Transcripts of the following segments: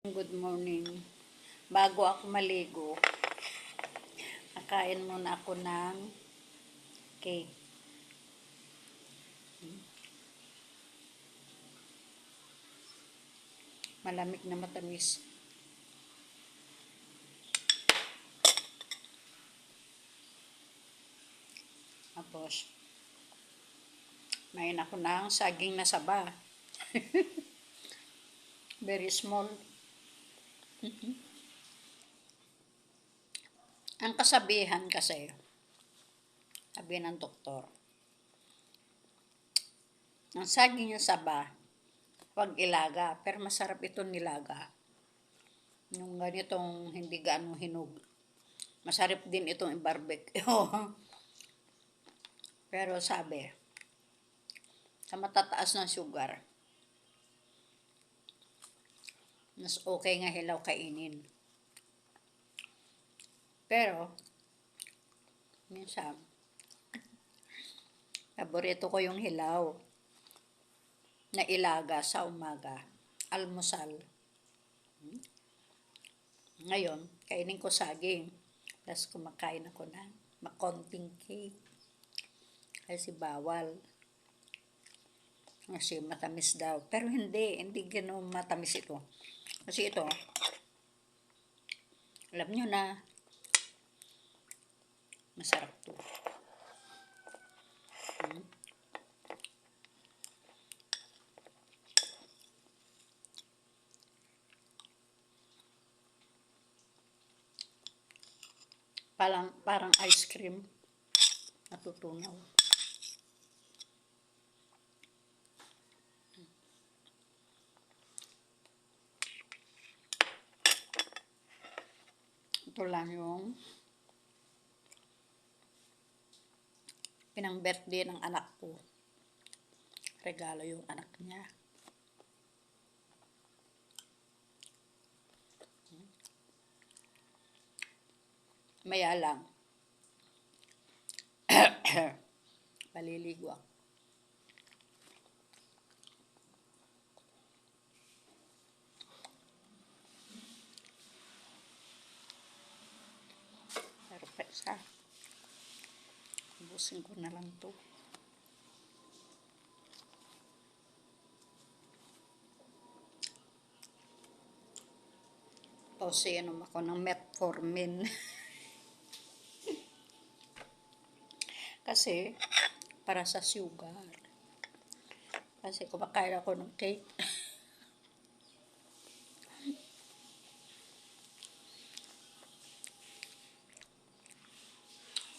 Good morning. Bago ako maligo, nakain muna ako ng cake. Malamig na matamis. Tapos, main ako ng saging na saba. Very small. Ang kasabihan kasi, sabi ng doktor, ang saging na saba, wag ilaga, pero masarap ito nilaga. Yung ganitong hindi gaano hinog. Masarap din itong i-barbecue. Pero sabi, sa matataas ng sugar, mas okay nga hilaw kainin. Pero, minsan, paborito ko yung hilaw na ilaga sa umaga, almusal. Ngayon, kainin ko saging. Tapos kumakain ako ng makonting cake. Kasi bawal. Kasi matamis daw. Pero hindi gano'n matamis ito. Kasi ito, alam nyo na, masarap to. Parang ice cream. Natutunaw. Ito lang yung pinang birthday ng anak ko. Regalo yung anak niya. Maya lang. Paliligo ako. Perfect siya. Ubusin ko na lang to. Tapos inom ako ng metformin. Kasi, para sa sugar. Kasi kumakain ako ng cake.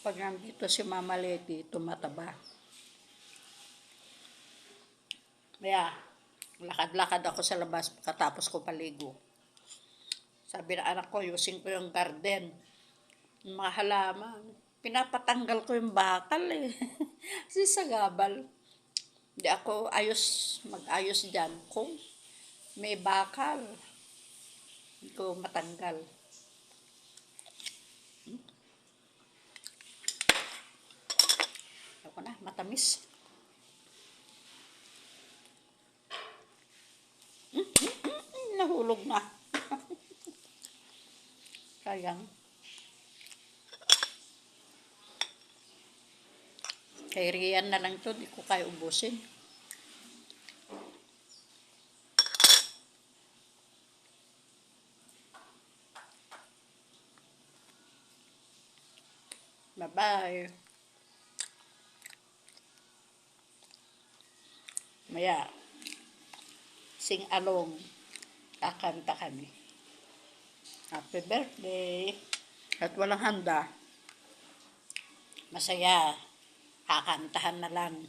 Pag nandito si Mama Lady, tumataba. Kaya, lakad-lakad ako sa labas pagkatapos ko paligo. Sabi na anak ko, ayusin ko yung garden. Yung mga halaman. Pinapatanggal ko yung bakal eh. Kasi sa gabal. Hindi ako mag-ayos dyan. Kung may bakal, hindi ko matanggal. Ako na, matamis. Nahulog na. Sayang. Kay Rian na lang to, di ko kaya ubusin. Bye-bye. Maya, sing along. Kakanta kami. Happy birthday. At walang handa. Masaya. Kakantahan na lang.